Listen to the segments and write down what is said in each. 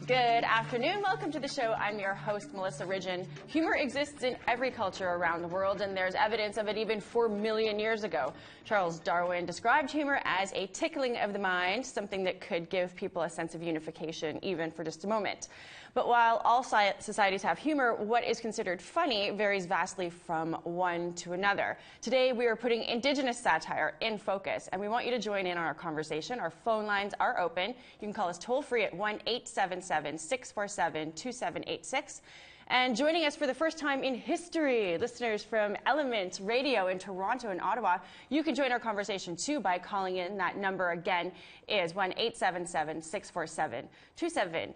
Good afternoon. Welcome to the show. I'm your host, Melissa Ridgen. Humor exists in every culture around the world, and there's evidence of it even 4 million years ago. Charles Darwin described humor as a tickling of the mind, something that could give people a sense of unification, even for just a moment. But while all societies have humor, what is considered funny varies vastly from one to another. Today, we are putting Indigenous satire in focus, and we want you to join in on our conversation. Our phone lines are open. You can call us toll-free at 1-877-647-2786. And joining us for the first time in history, listeners from Element Radio in Toronto and Ottawa, you can join our conversation too by calling in. That number again is 1-877-647-2786.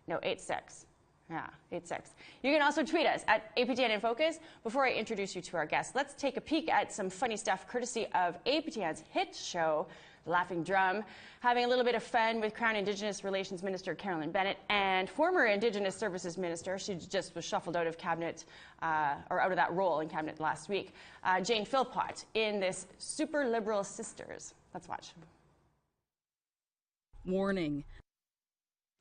No, 86. Yeah, 86. You can also tweet us at APTN InFocus. Before I introduce you to our guests, let's take a peek at some funny stuff courtesy of APTN's hit show, The Laughing Drum, having a little bit of fun with Crown Indigenous Relations Minister Carolyn Bennett and former Indigenous Services Minister, she just was shuffled out of cabinet, or out of that role in cabinet last week, Jane Philpott, in this Super Liberal Sisters. Let's watch. Warning.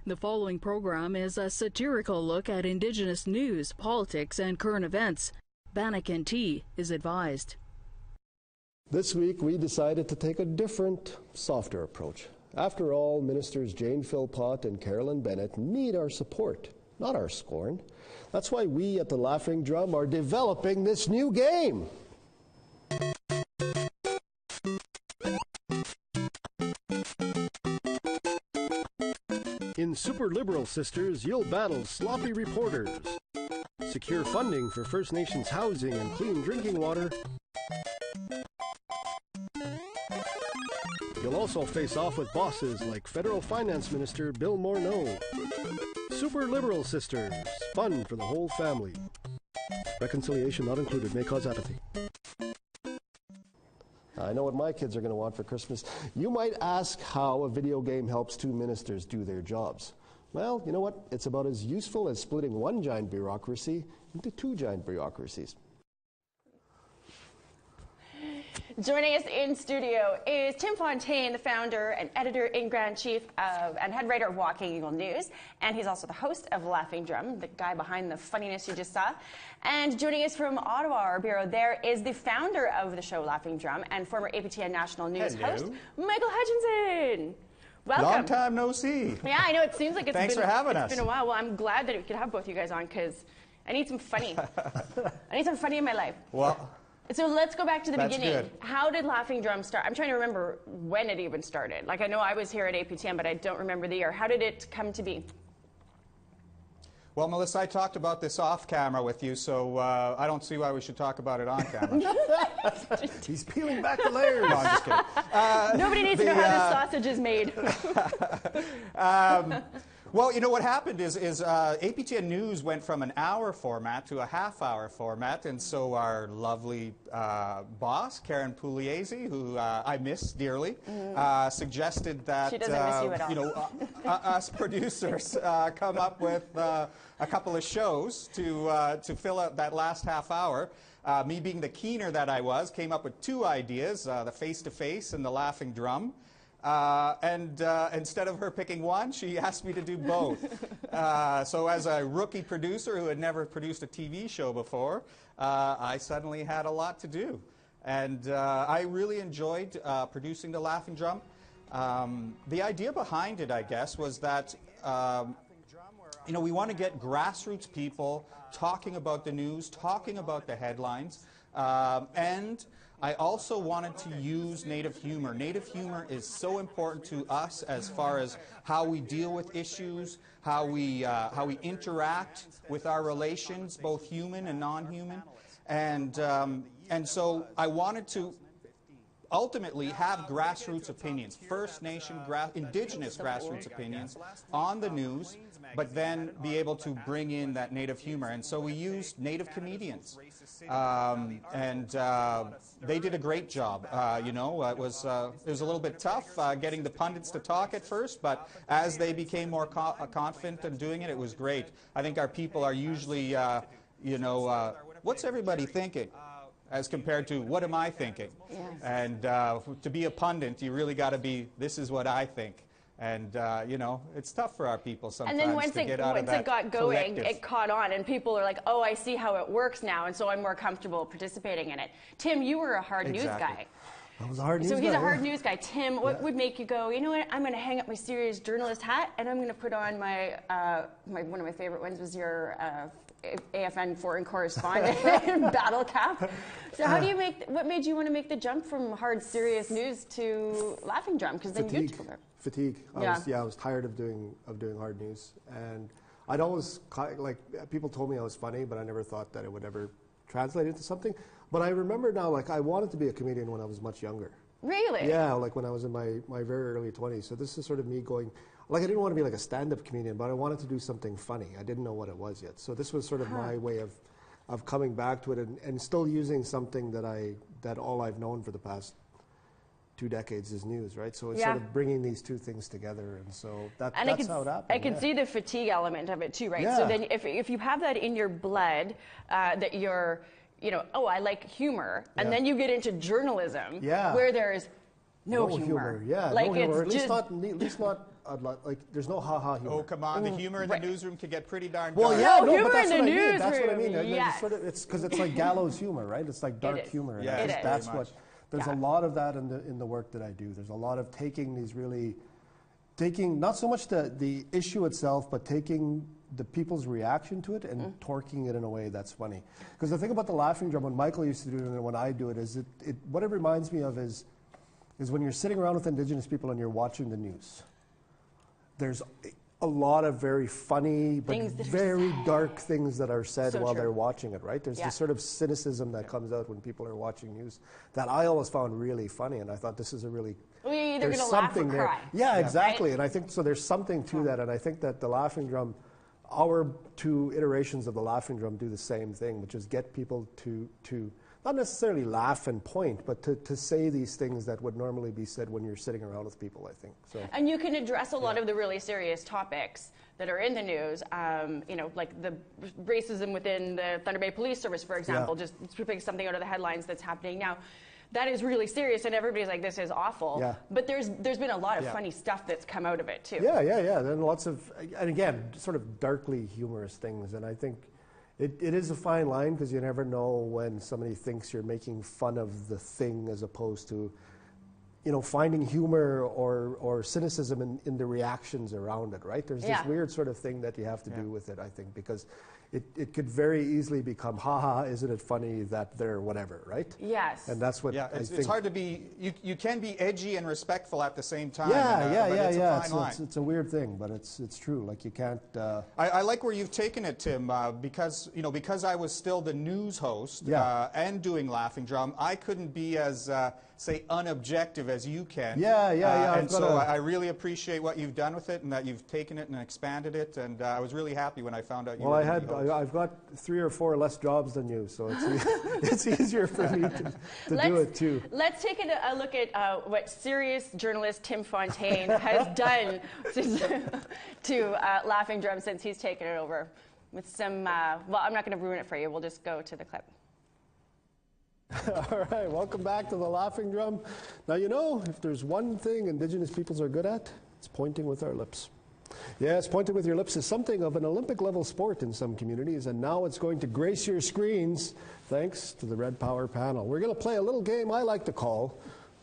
The following program is a satirical look at Indigenous news, politics, and current events. Bannock and Tea is advised. This week, we decided to take a different, softer approach. After all, Ministers Jane Philpott and Carolyn Bennett need our support, not our scorn. That's why we at the Laughing Drum are developing this new game. In Super Liberal Sisters, you'll battle sloppy reporters, secure funding for First Nations housing and clean drinking water. You'll also face off with bosses like Federal Finance Minister Bill Morneau. Super Liberal Sisters, fun for the whole family. Reconciliation not included, may cause apathy. I know what my kids are going to want for Christmas. You might ask how a video game helps two ministers do their jobs. Well, you know what? It's about as useful as splitting one giant bureaucracy into two giant bureaucracies. Joining us in studio is Tim Fontaine, the founder and editor-in-chief of and head writer of Walking Eagle News, and he's also the host of Laughing Drum, the guy behind the funniness you just saw. And joining us from Ottawa, our bureau there, is the founder of the show Laughing Drum and former APTN National News host, Michael Hutchinson. Welcome. Long time no see. Yeah, I know. It seems like it's Thanks for having us. It's been a while. Well, I'm glad that we could have both you guys on because I need some funny. I need some funny in my life. Well. So let's go back to the beginning. Good. How did Laughing Drum start? I'm trying to remember when it even started. Like, I know I was here at APTN, but I don't remember the year. How did it come to be? Well, Melissa, I talked about this off camera with you, so I don't see why we should talk about it on camera. He's peeling back the layers. No, I'm just kidding. Nobody needs to know how this sausage is made. Well, you know what happened is APTN News went from an hour format to a half-hour format, and so our lovely boss, Karen Pugliese, who I miss dearly, suggested that she doesn't miss you at all. You know, us producers come up with a couple of shows to fill out that last half hour. Me being the keener that I was, came up with two ideas, the face-to-face and the Laughing Drum. And instead of her picking one, she asked me to do both. So as a rookie producer who had never produced a TV show before, I suddenly had a lot to do. And I really enjoyed producing the Laughing Drum. The idea behind it, I guess, was that you know, we want to get grassroots people talking about the news, talking about the headlines, and I also wanted to use native humor. Native humor is so important to us as far as how we deal with issues, how we interact with our relations, both human and non-human, and so I wanted to ultimately have grassroots opinions, First Nation, Indigenous grassroots opinions on the news, but then be able to bring in that native humor. And so we used native comedians, and they did a great job. You know, it was a little bit tough getting the pundits to talk at first, but as they became more confident in doing it, it was great. I think our people are usually, you know, what's everybody thinking? As compared to what am I thinking? Yes. And to be a pundit, you really got to be, this is what I think. And, you know, it's tough for our people sometimes And then once to get out of that it got going, collective. it caught on, and people are like, oh, I see how it works now, and so I'm more comfortable participating in it. Tim, you were a hard news guy. I was a hard news guy. So he's a hard news guy. Tim, what would make you go, you know what, I'm going to hang up my serious journalist hat, and I'm going to put on my, one of my favorite ones was your AFN foreign correspondent battle cap. So how do you what made you want to make the jump from hard, serious news to Laughing Drum? Because then YouTuber. Fatigue. I was tired of doing hard news, and I'd always like people told me I was funny, but I never thought that it would ever translate into something. But I remember now, like I wanted to be a comedian when I was much younger. Really? Yeah, like when I was in my very early 20s. So this is sort of me going, like I didn't want to be like a stand-up comedian, but I wanted to do something funny. I didn't know what it was yet. So this was sort of my way of coming back to it and still using something that all I've known for the past 2 decades is news, right? So it's sort of bringing these two things together, and so that's how it happened. I can see the fatigue element of it too, right? Yeah. So then if you have that in your blood, that you're, you know, oh, I like humor, and then you get into journalism, where there's no humor. Yeah, like no humor. It's at least not like there's no ha-ha humor. Oh, come on, the humor in the newsroom can get pretty darn Well, dark. yeah, No, no, humor but that's in what the I mean. That's what I mean. newsroom, yes. It's because it's like gallows humor, right? It's like dark humor. Yeah, and it is. That's Very what. much. There's a lot of that in the work that I do. There's a lot of taking not so much the issue itself, but taking the people's reaction to it and torquing it in a way that's funny. Because the thing about the Laughing Drum, when Michael used to do it and when I do it, is what it reminds me of is when you're sitting around with Indigenous people and you're watching the news. There's a lot of very funny but very dark things that are said while they're watching it, right? There's this sort of cynicism that comes out when people are watching news that I always found really funny, and I thought this is a really Well, you're either going to laugh or cry. Yeah, exactly. Right? And I think so. There's something to that, and I think that the Laughing Drum, our 2 iterations of the Laughing Drum, do the same thing, which is get people to not necessarily laugh and point, but to say these things that would normally be said when you're sitting around with people, I think. So. And you can address a lot of the really serious topics that are in the news, you know, like the racism within the Thunder Bay Police Service, for example, just to pick something out of the headlines that's happening now. That is really serious, and everybody's like, this is awful. Yeah. But there's been a lot of funny stuff that's come out of it, too. Yeah. Then lots of, and again, sort of darkly humorous things, and I think it is a fine line because you never know when somebody thinks you're making fun of the thing as opposed to, you know, finding humor or cynicism in the reactions around it, right? There's this weird sort of thing that you have to do with it, I think, because it could very easily become, isn't it funny that they're whatever, right? Yes. And that's what I think. It's hard to be, you can be edgy and respectful at the same time. It's a weird thing, but it's true. Like you can't. I like where you've taken it, Tim, because I was still the news host and doing Laughing Drum, I couldn't be as say unobjective as you can. And so I really appreciate what you've done with it and that you've taken it and expanded it. And I was really happy when I found out you were the host. I've got 3 or 4 less jobs than you, so it's easier for me to do it too. Let's take a look at what serious journalist Tim Fontaine has done to Laughing Drum since he's taken it over. With some, well, I'm not going to ruin it for you. We'll just go to the clip. All right, welcome back to the Laughing Drum. Now, you know, if there's one thing Indigenous peoples are good at, it's pointing with our lips. Yes, pointing with your lips is something of an Olympic-level sport in some communities, and now it's going to grace your screens thanks to the Red Power panel. We're going to play a little game I like to call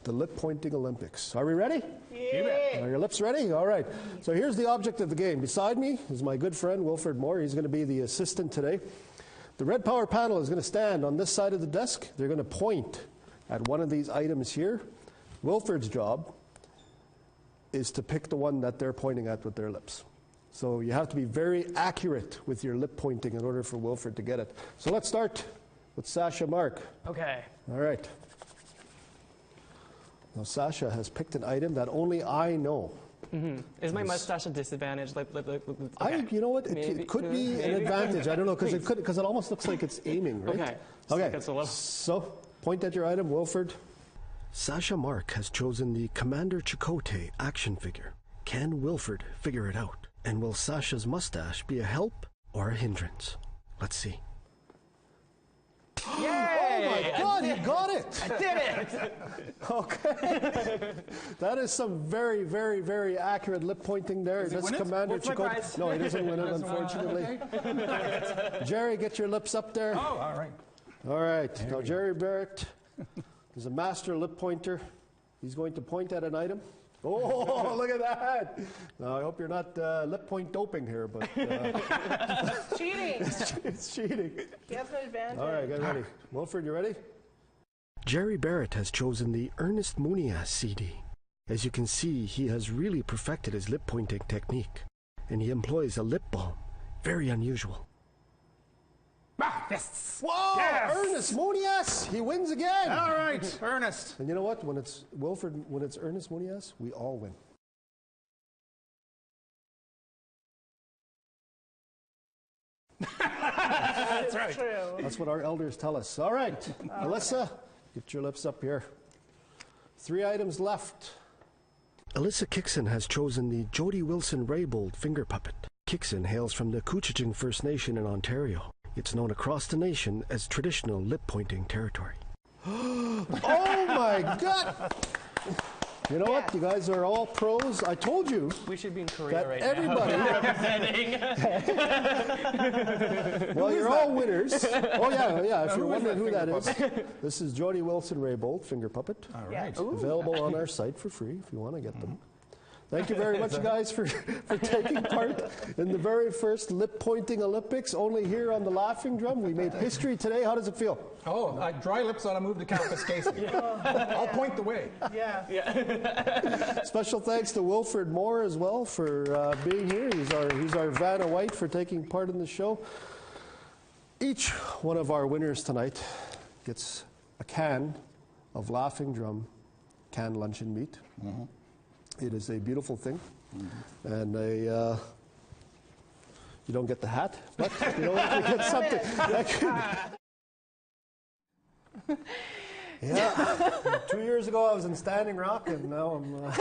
the Lip Pointing Olympics. Are we ready? Yeah. Are your lips ready? All right. So here's the object of the game. Beside me is my good friend, Wilfred Moore. He's going to be the assistant today. The Red Power panel is going to stand on this side of the desk. They're going to point at one of these items here. Wilfred's job is to pick the one that they're pointing at with their lips. So you have to be very accurate with your lip pointing in order for Wilfred to get it. So let's start with Sasha Mark. Okay. All right. Now Sasha has picked an item that only I know. Mm-hmm. Is my mustache a disadvantage? Okay. You know what? It could be an advantage. I don't know because it almost looks like it's aiming, right? Okay. Okay. So point at your item, Wilfred. Sasha Mark has chosen the Commander Chakotay action figure. Can Wilfred figure it out? And will Sasha's mustache be a help or a hindrance? Let's see. Yay! Oh my God, he got it! I did it! Okay. That is some very, very, very accurate lip pointing there. That's Commander What's my Chakotay. prize? No, he doesn't win it, unfortunately. Jerry, get your lips up there. Oh, all right. All right. Now, Jerry Barrett is a master lip pointer. He's going to point at an item. Oh, look at that. Now, I hope you're not lip point doping here, but... Cheating. It's cheating. You have an advantage. All right, get ready. Wilfred, you ready? Jerry Barrett has chosen the Ernest Munias CD. As you can see, he has really perfected his lip pointing technique, and he employs a lip balm. Very unusual. Ah, yes. Whoa! Yes. Ernest Munias! He wins again! All right, Ernest. And you know what? When it's Wilfred, when it's Ernest Munias, we all win. That's right. True. That's what our elders tell us. All right, Melissa, get your lips up here. 3 items left. Alyssa Kixon has chosen the Jody Wilson-Raybould finger puppet. Kixon hails from the Couchiching First Nation in Ontario. It's known across the nation as traditional lip-pointing territory. Oh my God! You know what? You guys are all pros. I told you We should be in Korea that right everybody. now. Well, you're all winners. Oh yeah. If you're wondering who that is, this is Jody Wilson-Raybould finger puppet. All right. Available on our site for free if you want to get them. Thank you very much, guys, for taking part in the very first lip-pointing Olympics, only here on the Laughing Drum. We made history today. How does it feel? Oh, dry lips ought to move to Calcus Casey. I'll point the way. Special thanks to Wilfred Moore as well for being here. He's our Vanna White for taking part in the show. Each one of our winners tonight gets a can of Laughing Drum canned luncheon meat. Mm-hmm. It is a beautiful thing, and you don't get the hat, but you know what, you get something. Yeah, 2 years ago I was in Standing Rock, and now I'm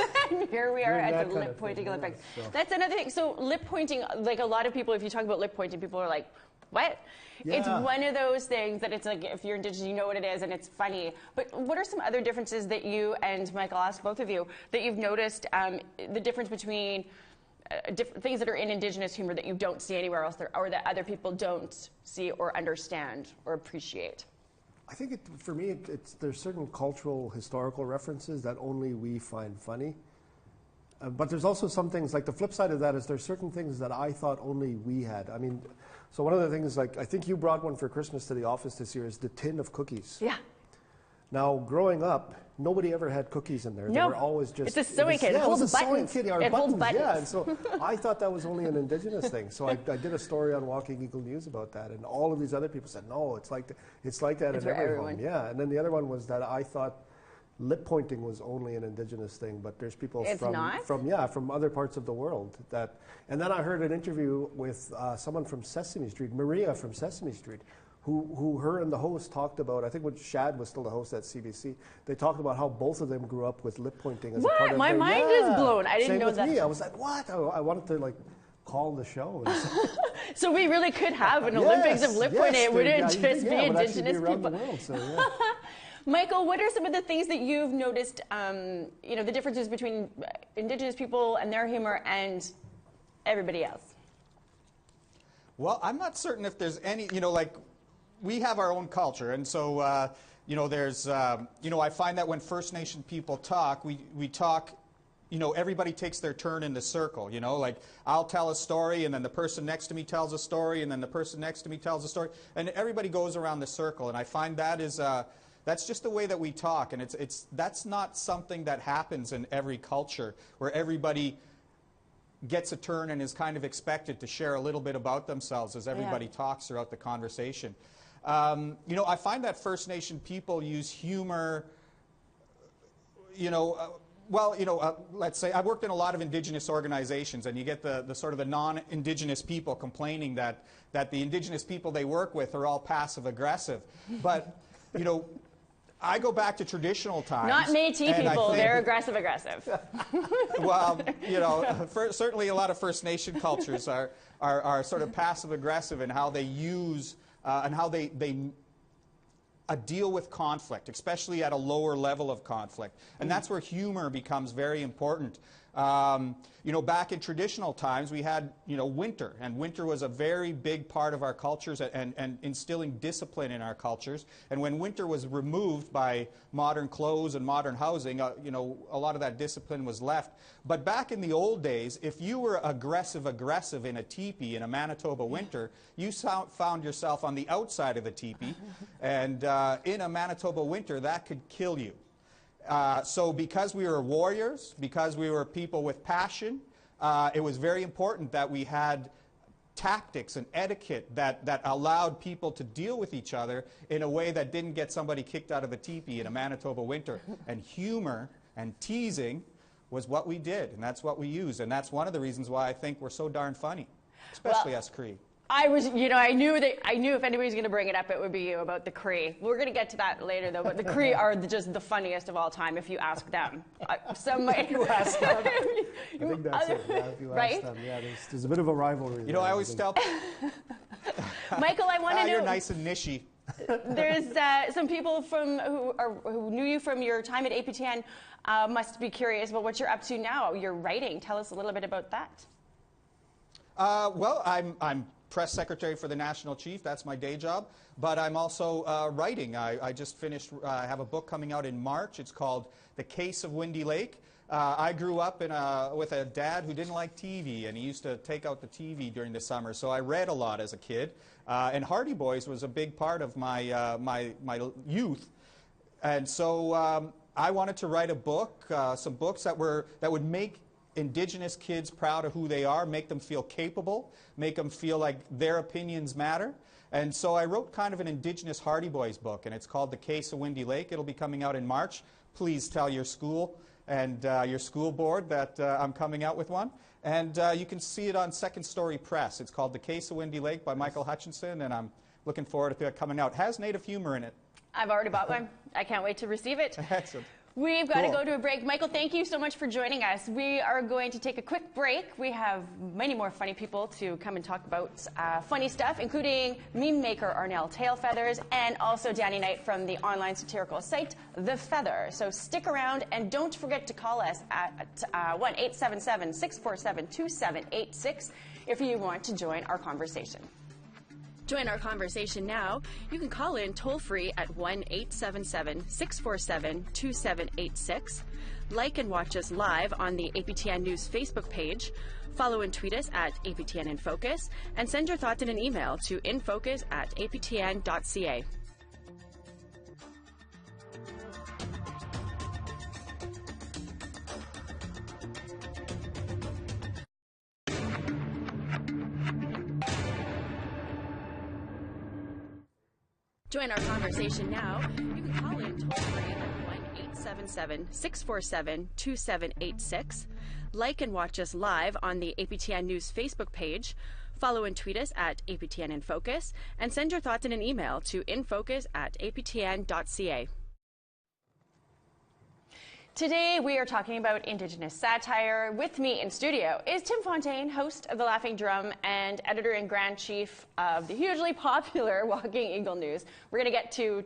Here we are doing at that the kind lip of pointing thing, Olympics. yeah, so. That's another thing. So lip pointing, like a lot of people, if you talk about lip pointing, people are like, what? It's Yeah. one of those things that it's like, if you're Indigenous, you know what it is, and it's funny. But what are some other differences that you and Michael, I'll ask both of you, that you've noticed the difference between different things that are in Indigenous humor that you don't see anywhere else, or that other people don't see or understand or appreciate? I think for me, there's certain cultural, historical references that only we find funny. But there's also some things, like the flip side of that is there's certain things that I thought only we had. I mean, so one of the things, like, I think you brought one for Christmas to the office this year, is the tin of cookies. Yeah. Now, growing up, nobody ever had cookies in there. No. They were always just... It's a sewing kit. It Yeah, it was a holds sewing buttons. kit. Or It holds buttons, yeah. buttons. And so I thought that was only an Indigenous thing. So I did a story on Walking Eagle News about that, and all of these other people said, no, it's like that It's in for every everyone. home. Yeah, and then the other one was that I thought lip pointing was only an Indigenous thing, but there's people It's not? from other parts of the world that. And then I heard an interview with someone from Sesame Street, Maria from Sesame Street, who her and the host talked about. I think when Shad was still the host at CBC, they talked about how both of them grew up with lip pointing as a part What? of My their, mind is yeah. blown. I didn't Same know with that. me. I was like, what? I wanted to call the show. And say, So we really could have an Olympics of lip pointing. It wouldn't just be it would actually Indigenous around people. the world, so, yeah. Michael, what are some of the things that you've noticed, the differences between Indigenous people and their humor and everybody else? Well, I'm not certain if there's any, we have our own culture, and so, there's, I find that when First Nation people talk, we talk, everybody takes their turn in the circle, like I'll tell a story, and then the person next to me tells a story, and then the person next to me tells a story, and everybody goes around the circle, and I find that is, that's just the way that we talk, and that's not something that happens in every culture, where everybody gets a turn and is kind of expected to share a little bit about themselves as everybody talks throughout the conversation. I find that First Nation people use humor, let's say, I've worked in a lot of Indigenous organizations, and you get the sort of the non-Indigenous people complaining that the Indigenous people they work with are all passive-aggressive. But, I go back to traditional times. Not Métis people, they're aggressive. Well, certainly a lot of First Nation cultures are sort of passive-aggressive in how they use and how they deal with conflict, especially at a lower level of conflict. And that's where humor becomes very important. You know, back in traditional times, we had, you know, winter, and winter was a very big part of our cultures and instilling discipline in our cultures. And when winter was removed by modern clothes and modern housing, you know, a lot of that discipline was left. But back in the old days, if you were aggressive in a teepee in a Manitoba winter, you found yourself on the outside of the teepee, and in a Manitoba winter, that could kill you. So because we were warriors, because we were people with passion, it was very important that we had tactics and etiquette that allowed people to deal with each other in a way that didn't get somebody kicked out of the teepee in a Manitoba winter. And humor and teasing was what we did, and that's what we used. And that's one of the reasons why I think we're so darn funny, especially us Cree. I was, you know, I knew if anybody's going to bring it up, it would be you about the Cree. We're going to get to that later, though. But the Cree are just the funniest of all time if you ask them. Some might. You ask them. I think that's it. Yeah, if you ask them, yeah, there's a bit of a rivalry. You know, I always tell Michael, I want to know. You're nice and nishy. There's some people who knew you from your time at APTN must be curious about what you're up to now. You're writing. Tell us a little bit about that. Well, I'm press secretary for the National Chief. That's my day job. But I'm also writing. I just finished, I have a book coming out in March. It's called The Case of Windy Lake. I grew up with a dad who didn't like TV, and he used to take out the TV during the summer. So I read a lot as a kid. And Hardy Boys was a big part of my, my youth. And so I wanted to write a book, some books that would make Indigenous kids proud of who they are, make them feel capable, make them feel like their opinions matter. And so I wrote kind of an Indigenous Hardy Boys book, and it's called The Case of Windy Lake. It'll be coming out in March. Please tell your school and your school board that I'm coming out with one. And you can see it on Second Story Press. It's called The Case of Windy Lake by Michael Hutchinson, and I'm looking forward to it coming out. It has Native humor in it. I've already bought one. I can't wait to receive it. Excellent. We've got to go to a break. Michael, thank you so much for joining us. We are going to take a quick break. We have many more funny people to come and talk about funny stuff, including meme maker Arnell Tailfeathers and also Danny Knight from the online satirical site The Feather. So stick around and don't forget to call us at 1-877-647-2786 if you want to join our conversation. Join our conversation now. You can call in toll-free at 1-877-647-2786. Like and watch us live on the APTN News Facebook page. Follow and tweet us at APTN InFocus. And send your thoughts in an email to infocus@aptn.ca. Join our conversation now. You can call in toll-free at 1-877-647-2786. Like and watch us live on the APTN News Facebook page. Follow and tweet us at APTN InFocus. And send your thoughts in an email to infocus@aptn.ca. Today we are talking about Indigenous satire. With me in studio is Tim Fontaine, host of The Laughing Drum and editor-in-grand-chief of the hugely popular Walking Eagle News. We're going to get to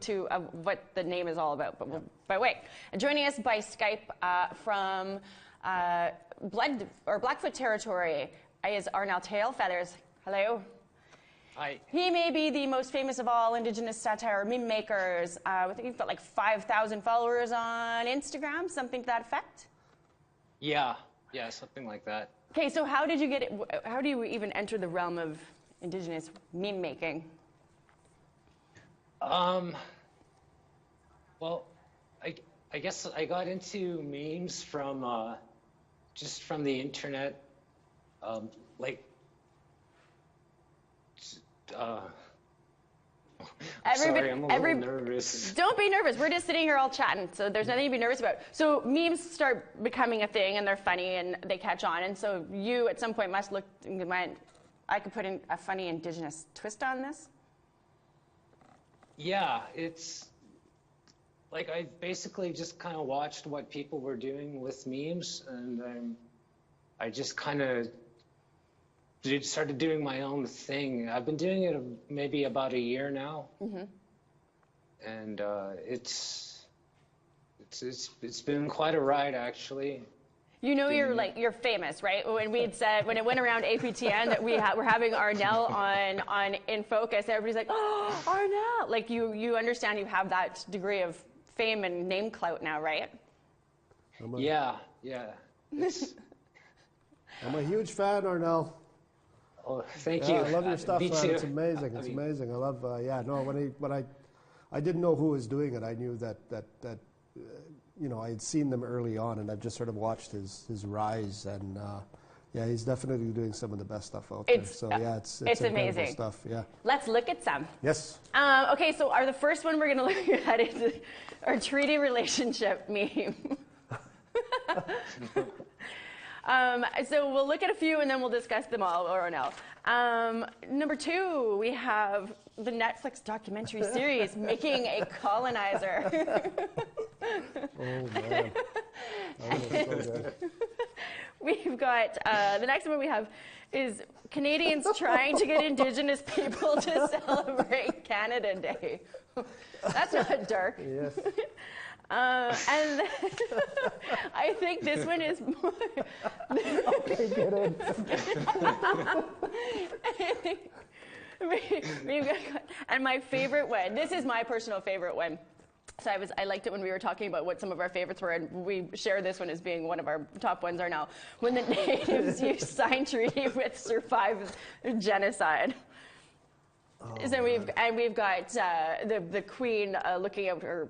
what the name is all about, but wait. And joining us by Skype from Blackfoot territory is Arnell Tailfeathers. Hello. Hi. He may be the most famous of all Indigenous satire meme makers. I think he's got like 5,000 followers on Instagram, something to that effect? Yeah, something like that. Okay, so how did you get it? How do you even enter the realm of Indigenous meme making? Well, I guess I got into memes from just from the internet, sorry, I'm a little nervous. Don't be nervous. We're just sitting here all chatting, so there's nothing to be nervous about. So memes start becoming a thing, and they're funny, and they catch on. And so you, at some point, must look and went, I could put in a funny Indigenous twist on this? Yeah, it's like I basically just kind of watched what people were doing with memes, and I just kind of started doing my own thing. I've been doing it maybe about a year now. Mm-hmm. and it's been quite a ride, actually. You know, you're famous, right? When we had said, when it went around APTN that we're having Arnell on InFocus, everybody's like, oh, Arnell. Like you understand you have that degree of fame and name clout now, right? Yeah. I'm a huge fan, Arnell. Oh, thank Yeah, you. I love your stuff, Me man. too. It's amazing. It's amazing. I love. When I didn't know who was doing it, I knew that you know, I had seen them early on, and I've just sort of watched his rise, and yeah, he's definitely doing some of the best stuff out there. So yeah, it's amazing stuff. Yeah. Let's look at some. Yes. Okay, so the first one we're going to look at is our treaty relationship meme. So we'll look at a few and then we'll discuss them all, or no. Number 2, we have the Netflix documentary series, Making a Colonizer. Oh, man. That was so good. We've got, the next one we have is Canadians trying to get Indigenous people to celebrate Canada Day. That's not dark. Yes. And I think this one is more. Okay, get in. We've got, and my favorite one, this is my personal favorite one. So I liked it when we were talking about what some of our favorites were, and we share this one as being one of our top ones are now. When the natives used signed treaty with survived genocide. Oh, So we've got the Queen looking out her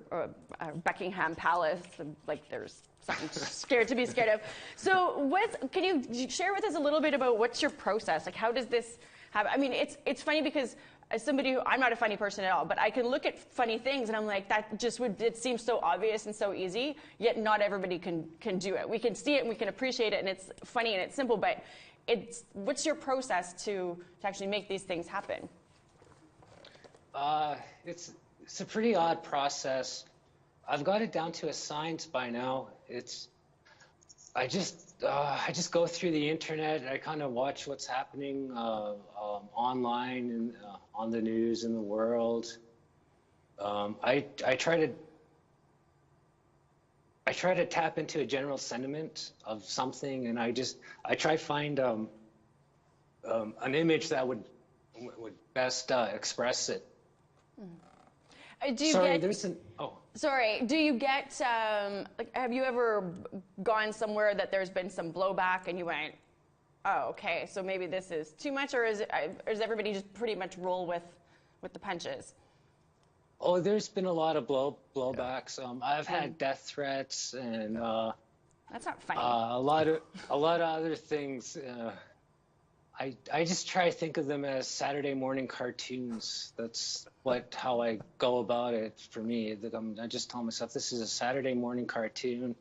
Buckingham Palace, like there's something scared to be scared of. So can you share with us a little bit about what's your process? Like, how does this happen? I mean, it's funny because as somebody I'm not a funny person at all, but I can look at funny things and I'm like, it seems so obvious and so easy, yet not everybody can do it. We can see it and we can appreciate it and it's funny and it's simple, but what's your process to actually make these things happen? It's a pretty odd process. I've got it down to a science by now. I just go through the internet. I kind of watch what's happening online and on the news in the world. I try to tap into a general sentiment of something, and I try to find an image that would best express it. Do you get, have you ever gone somewhere that there's been some blowback and you went, oh, okay, so maybe this is too much, or does everybody just pretty much roll with the punches? Oh, there's been a lot of blowbacks. I've had death threats and that's not funny. a lot of other things. I just try to think of them as Saturday morning cartoons. That's how I go about it for me. I just tell myself, this is a Saturday morning cartoon.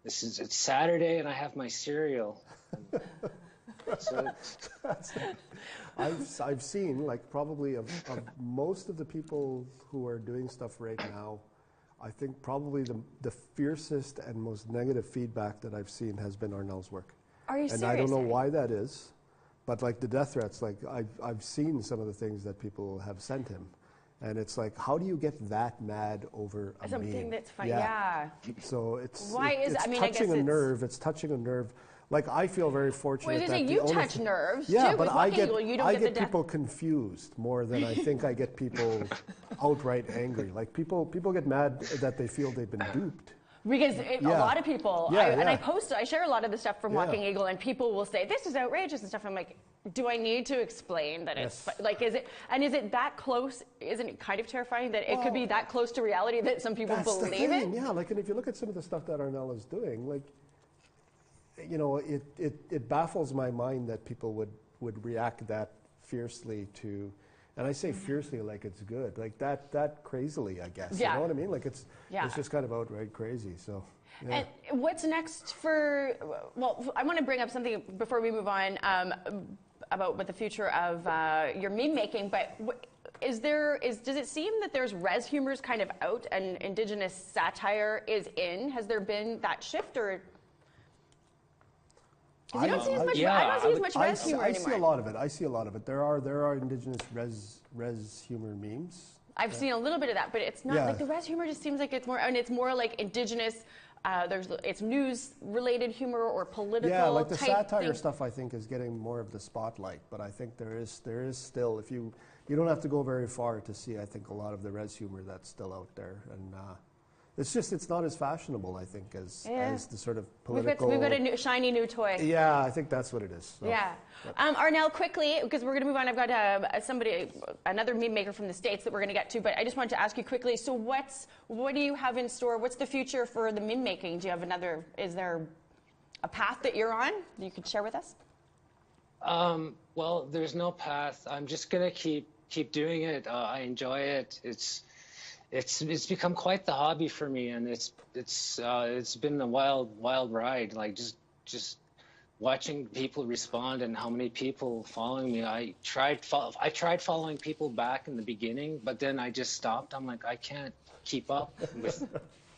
It's Saturday and I have my cereal. So I've seen, like, probably of most of the people who are doing stuff right now, I think probably the fiercest and most negative feedback that I've seen has been Arnell's work. Are you serious? And I don't know why that is, but like the death threats, like I've seen some of the things that people have sent him. And it's like, how do you get that mad over a something meme? that's funny? Yeah. So it's touching a nerve. It's touching a nerve. Like, I feel very fortunate. Well, you touch nerves yeah, too. But I get people confused more than I think I get people outright angry. Like, people get mad that they feel they've been duped. Because a lot of people, and I share a lot of the stuff from Yeah. Walking Eagle, and people will say, this is outrageous and stuff. I'm like, do I need to explain that it's, like, is it that close? Isn't it kind of terrifying that it could be that close to reality that some people believe it? Yeah, like, and if you look at some of the stuff that Arnell is doing, like, you know, it baffles my mind that people would react that fiercely to, and I say fiercely like it's good, like that crazily, I guess. Yeah. You know what I mean? Like, it's just kind of outright crazy. So. Yeah. And what's next for? Well, I want to bring up something before we move on about what the future of your meme making. But does it seem that there's res humors kind of out and Indigenous satire is in? Has there been that shift, or? I don't see as much res humor anymore. I see a lot of it. There are Indigenous res humor memes. I've seen a little bit of that, but it's not like the res humor. Just seems like it's more, and it's more like Indigenous. It's news-related humor or political. Yeah, like the type satire thing. stuff, I think, is getting more of the spotlight. But I think there is still, if you don't have to go very far to see, I think, a lot of the res humor that's still out there, and it's not as fashionable, I think, as the sort of political. We've got a shiny new toy. Yeah, I think that's what it is. So. Yeah. Arnell, quickly, because we're going to move on. I've got another meme maker from the States that we're going to get to, but I just wanted to ask you quickly. So what do you have in store? What's the future for the meme making? Do you have is there a path that you're on that you could share with us? Well, there's no path. I'm just going to keep doing it. I enjoy it. It's become quite the hobby for me, and it's been a wild ride. Like just watching people respond and how many people following me. I tried following people back in the beginning, but then I just stopped. I'm like, I can't keep up with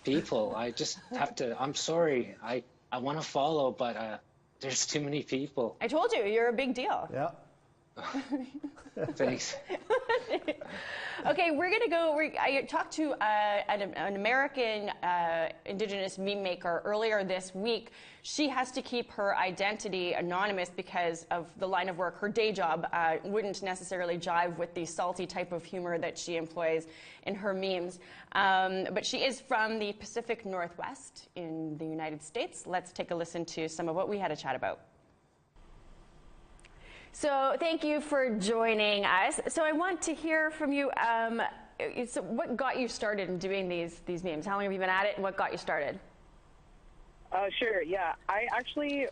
people. I just have to. I'm sorry. I want to follow, but there's too many people. I told you, you're a big deal. Yeah. Thanks. Okay, we're going to go. I talked to an American Indigenous meme maker earlier this week. She has to keep her identity anonymous because of the line of work. Her day job wouldn't necessarily jive with the salty type of humor that she employs in her memes. But she is from the Pacific Northwest in the United States. Let's take a listen to some of what we had a chat about. So thank you for joining us. So I want to hear from you. So what got you started in doing these memes? How long have you been at it, and what got you started? Sure. Yeah, I actually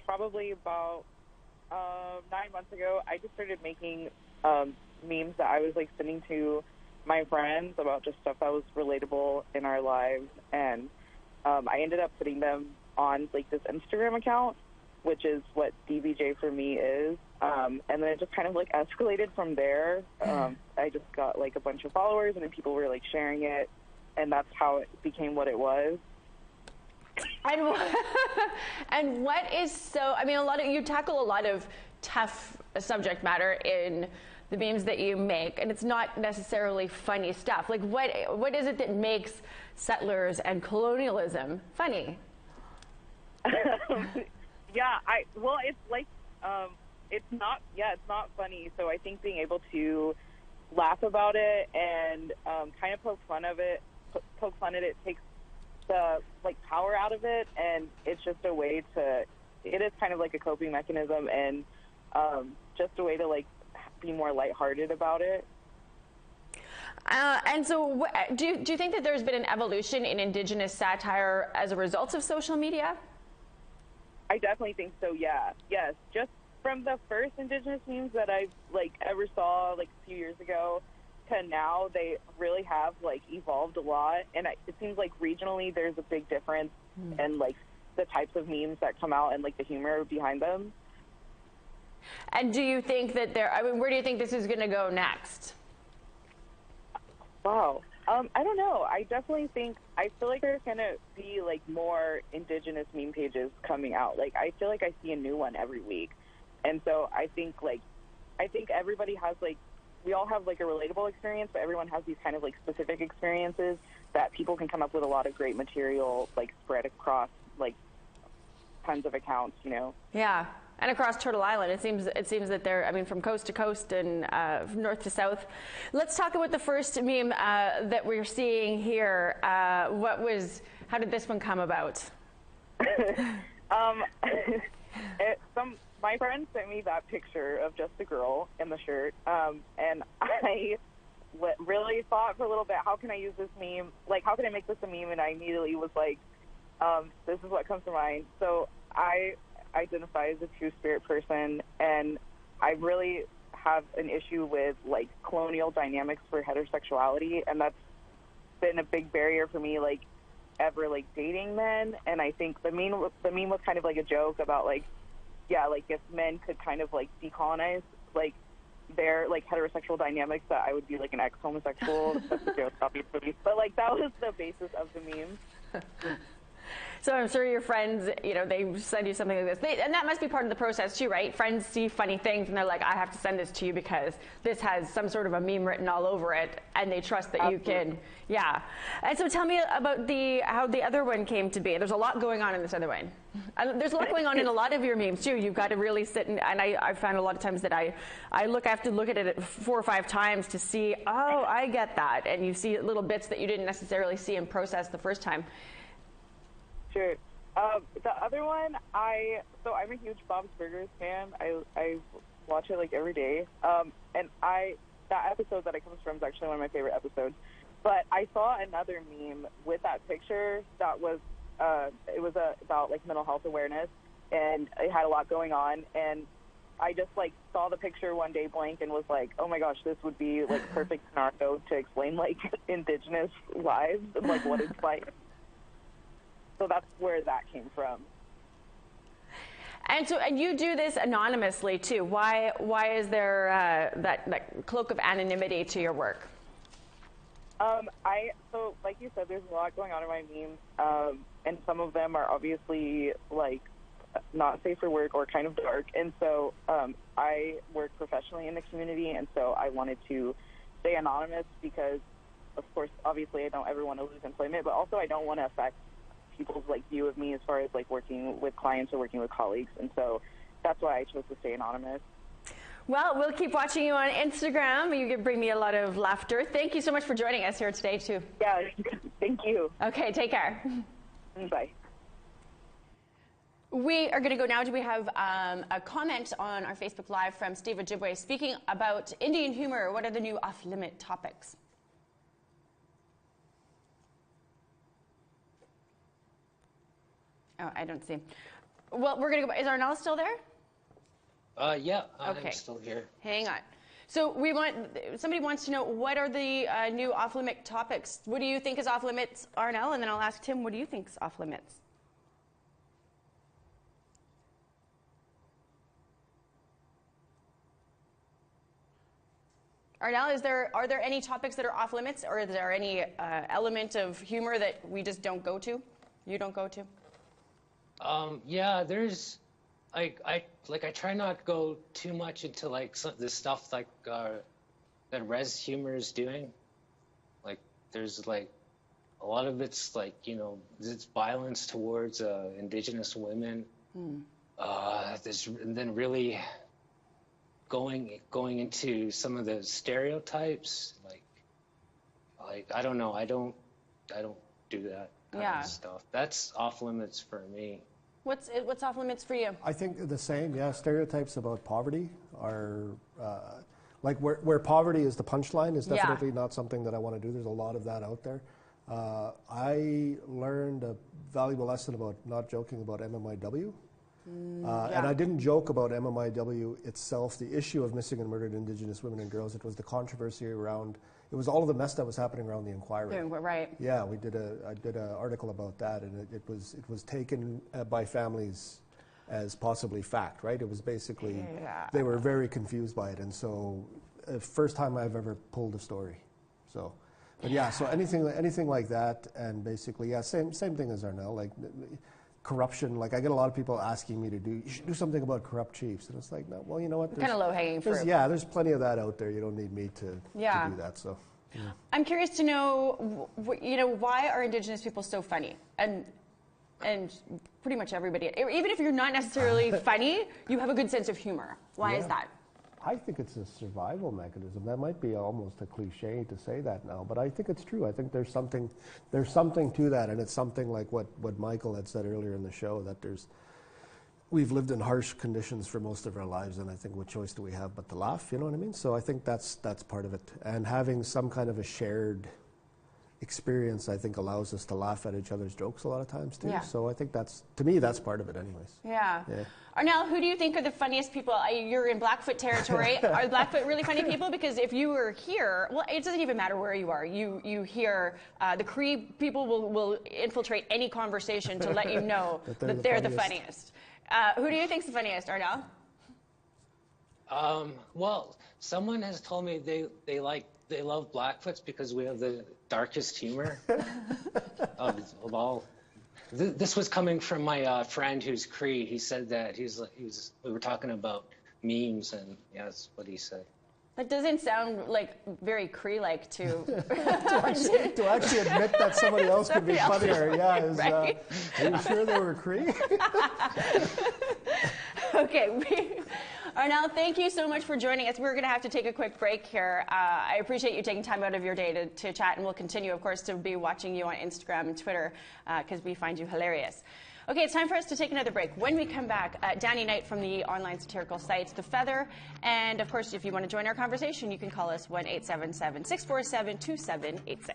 probably about 9 months ago, I just started making memes that I was like sending to my friends about just stuff that was relatable in our lives, and I ended up putting them on like this Instagram account, which is what DBJ for me is. And then it just kind of like escalated from there. I just got like a bunch of followers, and then people were like sharing it, and that's how it became what it was. And what is so? I mean, you tackle a lot of tough subject matter in the memes that you make, and it's not necessarily funny stuff. Like, what is it that makes settlers and colonialism funny? Yeah, it's like, it's not funny. So I think being able to laugh about it and kind of poke fun at it takes the like power out of it, and it's just a way to. It is kind of like a coping mechanism, and just a way to like be more lighthearted about it. And so, do you think that there's been an evolution in Indigenous satire as a result of social media? I definitely think so. Yeah. Yes. Just from the first Indigenous memes that I like ever saw like a few years ago to now, they really have like evolved a lot. And it seems like regionally there's a big difference in like the types of memes that come out and like the humor behind them. And do you think that where do you think this is going to go next? Wow. I don't know. I feel like there's going to be like more Indigenous meme pages coming out. Like, I feel like I see a new one every week. And so I think everybody has like, we all have like a relatable experience, but everyone has these kind of like specific experiences that people can come up with a lot of great material, like spread across like tons of accounts, you know? Yeah. And across Turtle Island, it seems that they're, I mean, from coast to coast and north to south. Let's talk about the first meme that we're seeing here. How did this one come about? My friend sent me that picture of just a girl in the shirt, and I really thought for a little bit, how can I use this meme? Like, how can I make this a meme? And I immediately was like, this is what comes to mind. So I identify as a two-spirit person, and I really have an issue with like colonial dynamics for heterosexuality, and that's been a big barrier for me, like ever like dating men. And I think the meme was kind of like a joke about like, yeah, like if men could kind of like decolonize like their like heterosexual dynamics, that I would be like an ex-homosexual. That's a joke, obviously, but like that was the basis of the meme. So I'm sure your friends, they send you something like this. And that must be part of the process too, right? Friends see funny things and they're like, I have to send this to you because this has some sort of a meme written all over it, and they trust that you can. Yeah. And so tell me about how the other one came to be. There's a lot going on in this other one. There's a lot going on in a lot of your memes too. You've got to really sit and I found a lot of times that I have to look at it 4 or 5 times to see, oh, I get that. And you see little bits that you didn't necessarily see and process the first time. Sure. The other one, I'm a huge Bob's Burgers fan. I watch it like every day. And that episode that it comes from is actually one of my favorite episodes. But I saw another meme with that picture that was about like mental health awareness, and it had a lot going on. And I just like saw the picture one day blank and was like, oh my gosh, this would be like perfect scenario to explain like Indigenous lives and like what it's like. So that's where that came from. And you do this anonymously too. Why is there that cloak of anonymity to your work? So like you said, there's a lot going on in my memes, and some of them are obviously like not safe for work or kind of dark. And so I work professionally in the community, and so I wanted to stay anonymous because, of course, obviously I don't ever want to lose employment, but also I don't want to affect people's like view of me as far as like working with clients or working with colleagues. And so that's why I chose to stay anonymous. Well, we'll keep watching you on Instagram. You can bring me a lot of laughter. Thank you so much for joining us here today, too. Yeah, thank you. Okay, take care. Bye. We are going to go now. Do we have a comment on our Facebook Live from Steve Ojibwe speaking about Indian humor? What are the new off-limit topics? Oh, I don't see. Well, we're going to go. Is Arnell still there? Yeah, okay. I'm still here. Hang on. So somebody wants to know, what are the new off-limit topics? What do you think is off-limits, Arnell? And then I'll ask Tim, what do you think is off-limits? Arnell, are there any topics that are off-limits, or is there any element of humor that we just don't go to? You don't go to? Yeah, there's... I try not to go too much into like the stuff like that res humor is doing. Like there's like a lot of it's like it's violence towards Indigenous women. And then really going into some of the stereotypes. Like I don't know. I don't do that kind of stuff. That's off limits for me. What's off limits for you? I think the same, yeah. Stereotypes about poverty are, like where poverty is the punchline is definitely not something that I want to do. There's a lot of that out there. I learned a valuable lesson about not joking about MMIW. And I didn't joke about MMIW itself, the issue of missing and murdered Indigenous women and girls. It was the controversy around, it was all of the mess that was happening around the inquiry. Right. Yeah, I did an article about that, and it was taken by families as possibly fact, right? It was basically, they were very confused by it, and so first time I've ever pulled a story. So, but yeah, so anything like that, and basically, yeah, same thing as Arnell, like corruption. Like I get a lot of people asking me you should do something about corrupt chiefs, and it's like, no, well, you know what? Kind of low-hanging fruit. Yeah, there's plenty of that out there. You don't need me to do that. So, yeah. I'm curious to know, why are Indigenous people so funny? And pretty much everybody, even if you're not necessarily funny, you have a good sense of humor. Why is that? I think it's a survival mechanism. That might be almost a cliche to say that now, but I think it's true. I think there's something to that, and it's something like what Michael had said earlier in the show, that we've lived in harsh conditions for most of our lives, and I think what choice do we have but to laugh, you know what I mean? So I think that's part of it. And having some kind of a shared experience, I think, allows us to laugh at each other's jokes a lot of times too. So I think to me, that's part of it anyways. Yeah. Arnell, who do you think are the funniest people? You're in Blackfoot territory. Are Blackfoot really funny people? Because if you were here, well, it doesn't even matter where you are. You hear the Cree people will infiltrate any conversation to let you know that they're the funniest. Who do you think's the funniest, Arnell? Well, someone has told me they love Blackfoots because we have the darkest humor of all This was coming from my friend who's Cree. He said that we were talking about memes, and yeah, that's what he said. That doesn't sound like very Cree-like to to actually admit that somebody else could be funnier. Yeah, right? Are you sure they were Cree? Okay. Arnell, thank you so much for joining us. We're going to have to take a quick break here. I appreciate you taking time out of your day to chat, and we'll continue, of course, to be watching you on Instagram and Twitter because we find you hilarious. Okay, it's time for us to take another break. When we come back, Danny Knight from the online satirical site The Feather. And, of course, if you want to join our conversation, you can call us 1-877-647-2786.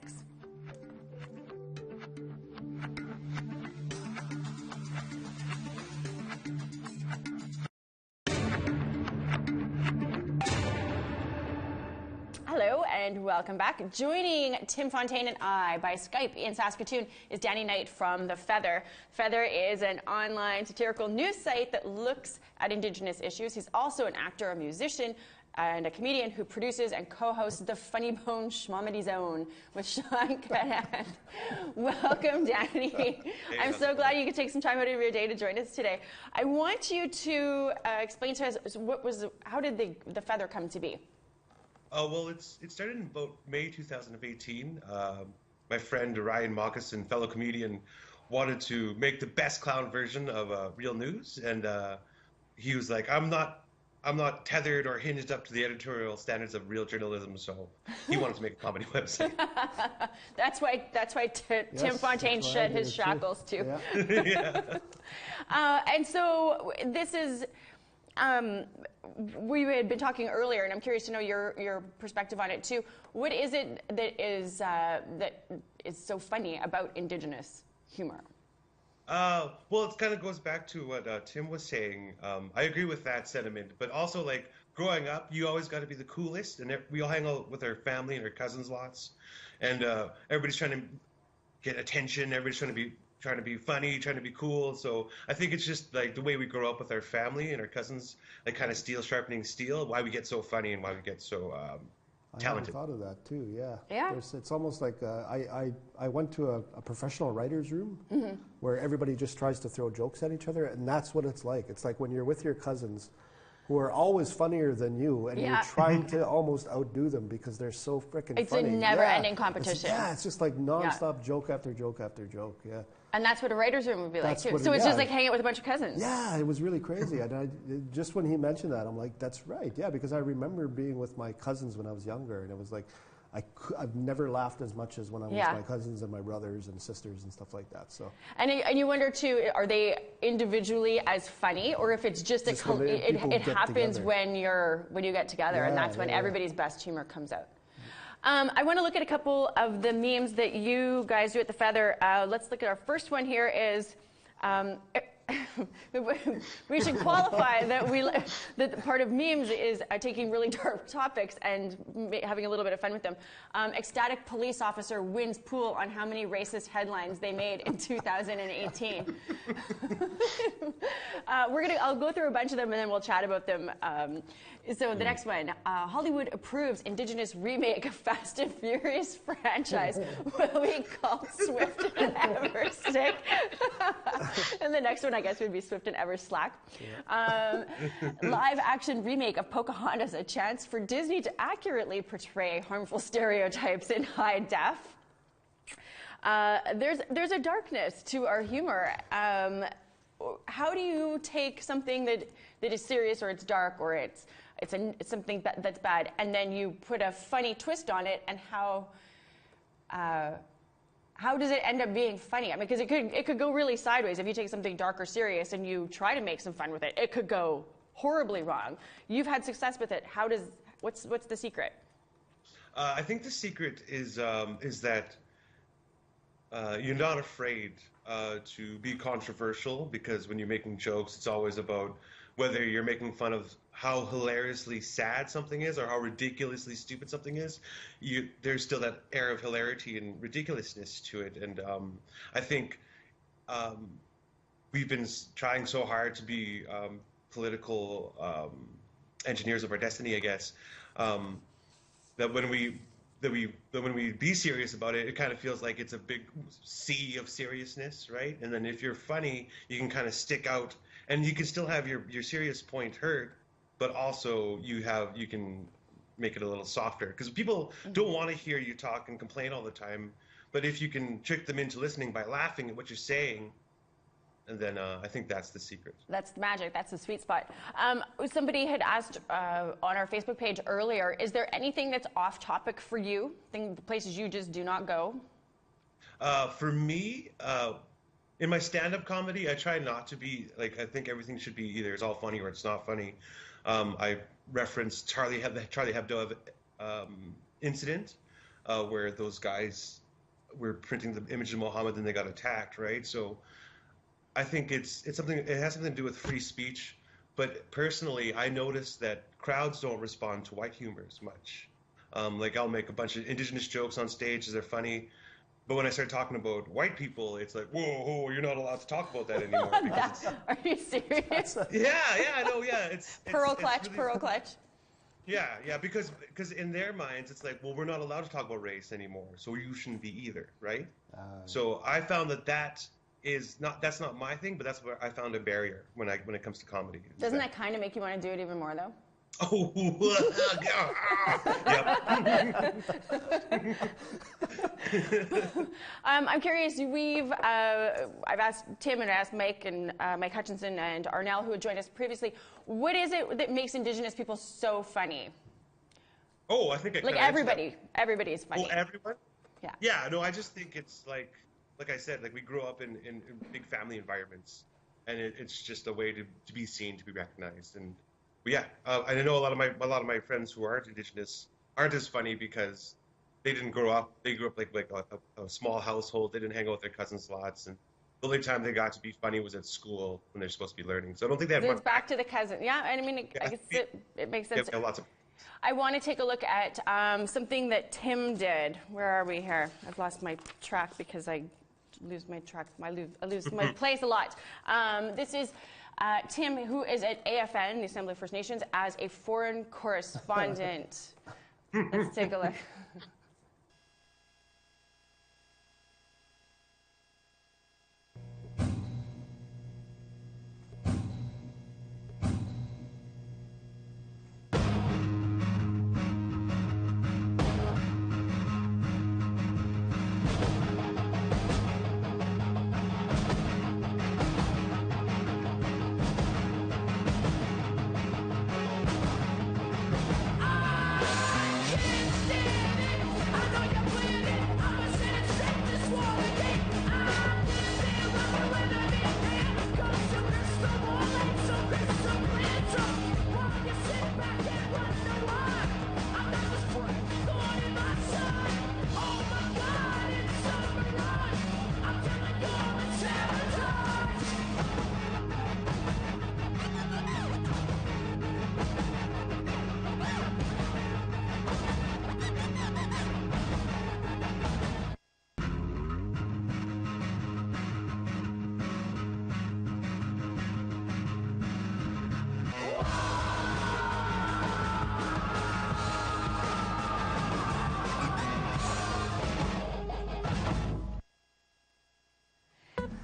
Hello and welcome back. Joining Tim Fontaine and I by Skype in Saskatoon is Danny Knight from The Feather. Feather is an online satirical news site that looks at Indigenous issues. He's also an actor, a musician, and a comedian who produces and co-hosts the Funny Bone Schmomedy Zone with Sean Callahan. Welcome, Danny. Hey, I'm so glad you could take some time out of your day to join us today. I want you to explain to us how did the Feather come to be? Well, it started in about May 2018. My friend Ryan Moccasin, fellow comedian, wanted to make the best clown version of real news, and he was like, "I'm not tethered or hinged up to the editorial standards of real journalism," so he wanted to make a comedy website. That's why Tim Fontaine shed his shackles too. Yeah. And so this is. We had been talking earlier, and I'm curious to know your perspective on it too. What is it that is so funny about Indigenous humor? Well, it kind of goes back to what Tim was saying. I agree with that sentiment, but also, like, growing up, you always got to be the coolest, and we all hang out with our family and our cousins lots, and everybody's trying to get attention. Everybody's trying to be funny, trying to be cool. So I think it's just like the way we grow up with our family and our cousins, like kind of steel sharpening steel, why we get so funny and why we get so talented. I hadn't thought of that too, yeah. Yeah. It's almost like I went to a professional writer's room where everybody just tries to throw jokes at each other, and that's what it's like. It's like when you're with your cousins who are always funnier than you, and you're trying to almost outdo them because they're so freaking funny. It's a never-ending competition. It's just like nonstop joke after joke after joke, yeah. And that's what a writer's room would be like too. So it's just like hanging out with a bunch of cousins. Yeah, it was really crazy. Just when he mentioned that, I'm like, that's right. Yeah, because I remember being with my cousins when I was younger, and it was like, I've never laughed as much as when I'm with my cousins and my brothers and sisters and stuff like that. So. And you wonder too, are they individually as funny, or if it's just it happens together. when you get together, and that's when everybody's best humor comes out. I want to look at a couple of the memes that you guys do at The Feather. Let's look at our first one here is, we should qualify that part of memes is taking really dark topics and having a little bit of fun with them. Ecstatic police officer wins pool on how many racist headlines they made in 2018. I'll go through a bunch of them and then we'll chat about them. So the next one, Hollywood approves Indigenous remake of Fast and Furious franchise will be called Swift and Everstick. And the next one, I guess, would be Swift and Everslack. Yeah. Live action remake of Pocahontas, a chance for Disney to accurately portray harmful stereotypes in high def. There's a darkness to our humor. How do you take something that is serious, or it's dark, or it's something that's bad, and then you put a funny twist on it, and how does it end up being funny? I mean, because it could go really sideways if you take something dark or serious and you try to make some fun with it. It could go horribly wrong. You've had success with it. What's the secret? I think the secret is that you're not afraid to be controversial, because when you're making jokes, it's always about whether you're making fun of how hilariously sad something is or how ridiculously stupid something is. There's still that air of hilarity and ridiculousness to it. And I think we've been trying so hard to be political engineers of our destiny, I guess, that when we that when we be serious about it, it kind of feels like it's a big sea of seriousness, right? And then if you're funny, you can kind of stick out, and you can still have your serious point heard, but also you can make it a little softer, because people don't want to hear you talk and complain all the time. But if you can trick them into listening by laughing at what you're saying, and then I think that's the secret. That's the magic. That's the sweet spot. Somebody had asked on our Facebook page earlier, is there anything that's off topic for you? The places you just do not go? For me, in my stand-up comedy, I try not to be, like, I think everything should be either it's all funny or it's not funny. I referenced Charlie Hebdo incident, where those guys were printing the image of Muhammad and they got attacked, right? So I think it's something, it has something to do with free speech. But personally, I noticed that crowds don't respond to white humor as much. Like, I'll make a bunch of Indigenous jokes on stage as they're funny, but when I start talking about white people, it's like, whoa, you're not allowed to talk about that anymore. Are you serious? Yeah, I know, yeah. Pearl clutch. Yeah, because in their minds, it's like, well, we're not allowed to talk about race anymore, so you shouldn't be either, right? So I found that's not my thing, but that's where I found a barrier when it comes to comedy. Doesn't that kind of make you want to do it even more, though? Oh, I'm curious. I've asked Tim and asked Mike and Mike Hutchinson and Arnell, who had joined us previously. What is it that makes Indigenous people so funny? Oh, I think everybody is funny. Oh, everyone? Yeah. Yeah. No, I just think it's like I said, like, we grow up in big family environments, and it's just a way to be seen, to be recognized, and. But yeah, I know a lot of my friends who aren't Indigenous aren't as funny because they didn't grow up. They grew up like a small household. They didn't hang out with their cousins lots, and the only time they got to be funny was at school when they're supposed to be learning. So I don't think they have. It's back to the cousin. Yeah, I mean, I guess it makes sense. Yeah, lots of. I want to take a look at something that Tim did. Where are we here? I've lost my track because I lose my track. I lose my place a lot. This is. Tim, who is at AFN, the Assembly of First Nations, as a foreign correspondent. Let's take a look.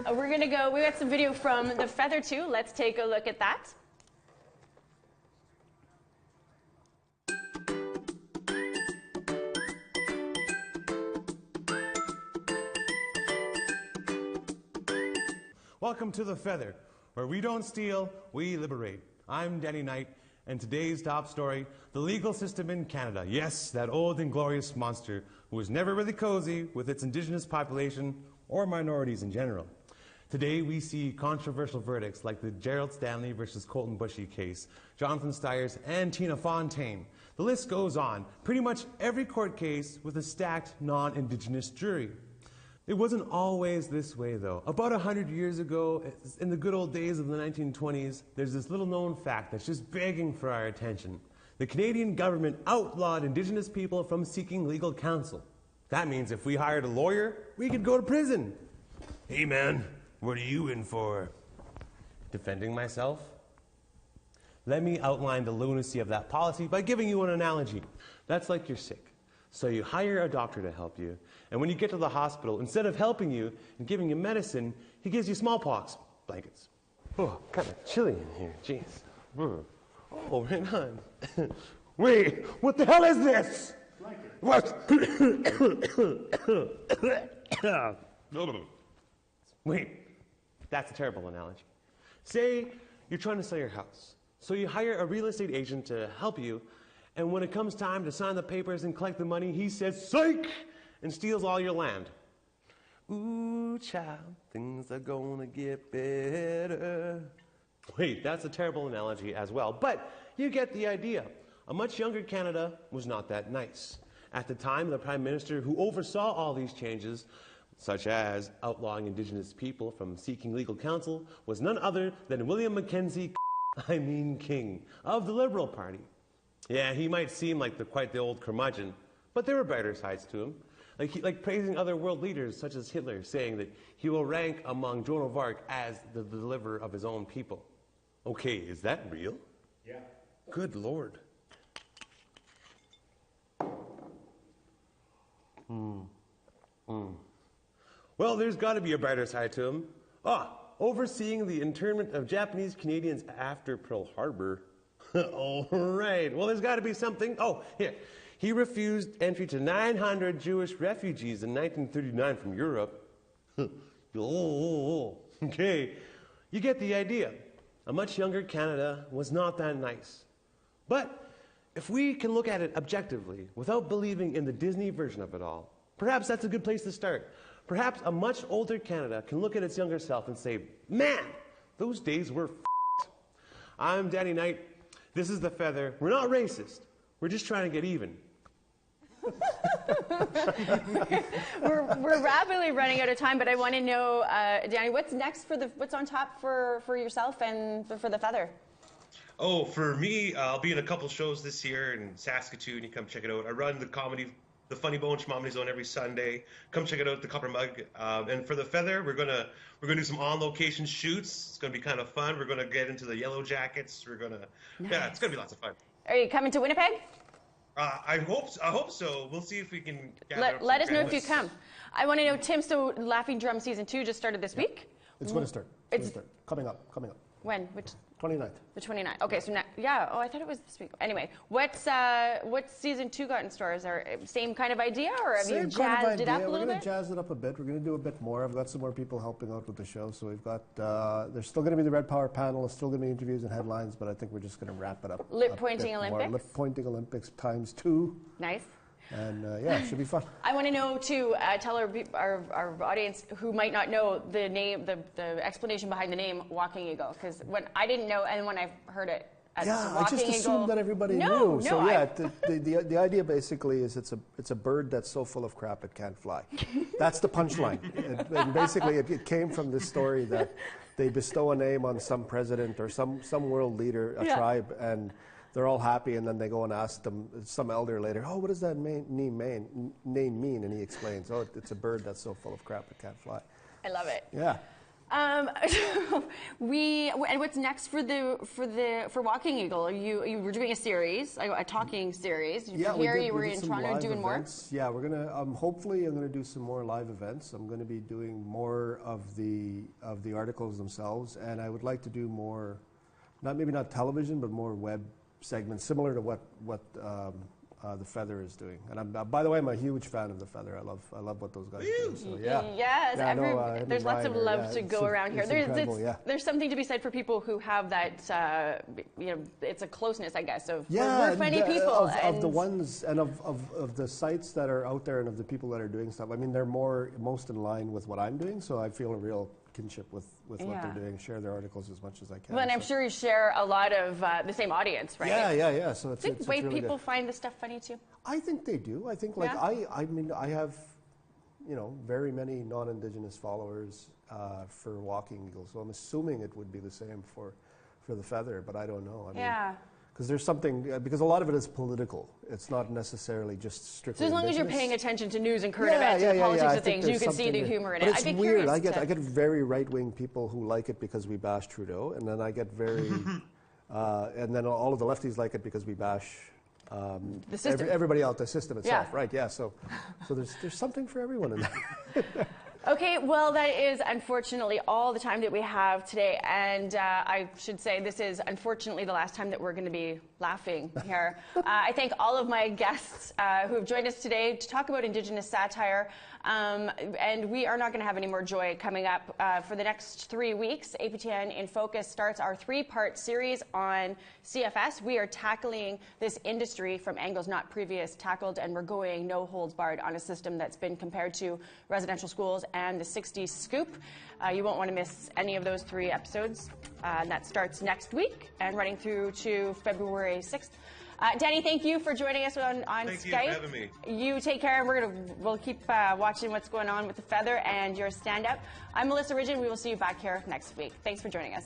We're going to go, we got some video from The Feather too. Let's take a look at that. Welcome to The Feather, where we don't steal, we liberate. I'm Danny Knight, and today's top story, the legal system in Canada. Yes, that old and glorious monster who was never really cozy with its Indigenous population or minorities in general. Today we see controversial verdicts like the Gerald Stanley versus Colton Bushy case, Jonathan Stiers and Tina Fontaine. The list goes on. Pretty much every court case with a stacked non-Indigenous jury. It wasn't always this way, though. About 100 years ago, in the good old days of the 1920s, there's this little known fact that's just begging for our attention. The Canadian government outlawed Indigenous people from seeking legal counsel. That means if we hired a lawyer, we could go to prison. Hey man, what are you in for? Defending myself? Let me outline the lunacy of that policy by giving you an analogy. That's like you're sick. So you hire a doctor to help you, and when you get to the hospital, instead of helping you and giving you medicine, he gives you smallpox blankets. Oh, kind of chilly in here, jeez. Oh, right on. Wait, what the hell is this? What? Wait, that's a terrible analogy. Say you're trying to sell your house. So you hire a real estate agent to help you, and when it comes time to sign the papers and collect the money, he says, psych, and steals all your land. Ooh, child, things are gonna get better. Wait, that's a terrible analogy as well, but you get the idea. A much younger Canada was not that nice. At the time, the Prime Minister who oversaw all these changes, such as outlawing Indigenous people from seeking legal counsel, was none other than William Mackenzie King of the Liberal Party. Yeah, he might seem like quite the old curmudgeon, but there were brighter sides to him. Like praising other world leaders such as Hitler, saying that he will rank among Joan of Arc as the deliverer of his own people. Okay, is that real? Yeah. Good Lord. Well, there's got to be a brighter side to him. Overseeing the internment of Japanese Canadians after Pearl Harbor. All right. Well, there's got to be something. Oh, here. He refused entry to 900 Jewish refugees in 1939 from Europe. Okay. You get the idea. A much younger Canada was not that nice. But if we can look at it objectively, without believing in the Disney version of it all, perhaps that's a good place to start. Perhaps a much older Canada can look at its younger self and say, man, those days were f***ed. I'm Danny Knight. This is The Feather. We're not racist. We're just trying to get even. we're rapidly running out of time, but I want to know, Danny, what's next what's on top for yourself and for The Feather? Oh, for me, I'll be in a couple shows this year in Saskatoon. You come check it out. I run the Funny Bone Schmomedy Zone every Sunday. Come check it out at the Copper Mug. And for The Feather, we're gonna do some on-location shoots. It's gonna be kind of fun. We're gonna get into the Yellow Jackets. Yeah, it's gonna be lots of fun. Are you coming to Winnipeg? I hope so. We'll see if we can let us know if you come. I want to know, Tim, so Laughing Drum Season 2 just started this week? It's going to start. It's coming up. When? Which? 29th. The 29th. Okay, so yeah. Oh, I thought it was this week. Anyway, what's Season 2 got in store? Is there same kind of idea, or have you jazzed it up a little bit? We're going to jazz it up a bit. We're going to do a bit more. I've got some more people helping out with the show. So we've got, there's still going to be the Red Power panel. There's still going to be interviews and headlines, but I think we're just going to wrap it up. Lip-pointing Olympics? Lip-pointing Olympics ×2. Nice. And yeah, it should be fun. I want to know too. Tell our audience who might not know the name, the explanation behind the name Walking Eagle, because when I didn't know, and when I heard it, I just assumed that everybody knew. No, so yeah, the idea basically is it's a bird that's so full of crap it can't fly. That's the punchline. And basically, it came from this story that they bestow a name on some president or some world leader, a tribe, and they're all happy, and then they go and ask them, some elder later, oh, what does that name mean? And he explains, oh, it's a bird that's so full of crap it can't fly. I love it. Yeah. And what's next for Walking Eagle? You were doing a series, a talking series. Yeah, you were in Toronto doing events. More. Yeah, we're gonna hopefully I'm gonna do some more live events. I'm gonna be doing more of the articles themselves, and I would like to do more, maybe not television, but more web segments similar to what The Feather is doing. And by the way, I'm a huge fan of The Feather. I love what those guys do. So, yeah. Yes, there's lots of love to go around here. There's something to be said for people who have that, it's a closeness, I guess, of we're funny people. Of the ones and of the sites that are out there and of the people that are doing stuff. I mean, they're most in line with what I'm doing, so I feel a real kinship with what they're doing, share their articles as much as I can. Well, and I'm sure you share a lot of the same audience, right? Yeah. So it's way really people good. find this stuff funny too. I think they do. I think I have, very many non-Indigenous followers for Walking Eagle. So I'm assuming it would be the same for The Feather, but I don't know. Because there's something, because a lot of it is political. It's not necessarily just strictly So as long as you're paying attention to news and current events and politics of things, you can see the humor in it. But it's weird. I get very right-wing people who like it because we bash Trudeau, and then I get very, and then all of the lefties like it because we bash the system. Everybody else, the system itself, Yeah. right? Yeah. So there's something for everyone in that. Okay, well, that is unfortunately all the time that we have today. And I should say this is unfortunately the last time that we're going to be laughing here. I thank all of my guests who have joined us today to talk about Indigenous satire. And we are not going to have any more joy coming up for the next 3 weeks. APTN InFocus starts our 3-part series on CFS. We are tackling this industry from angles not previous tackled, and we're going no holds barred on a system that's been compared to residential schools and the 60s scoop. You won't want to miss any of those 3 episodes. And that starts next week and running through to February 6th. Danny, thank you for joining us on Thank Skype. you for having me. You take care, and we'll keep watching what's going on with the Feather and your stand-up. I'm Melissa Ridgen. We will see you back here next week. Thanks for joining us.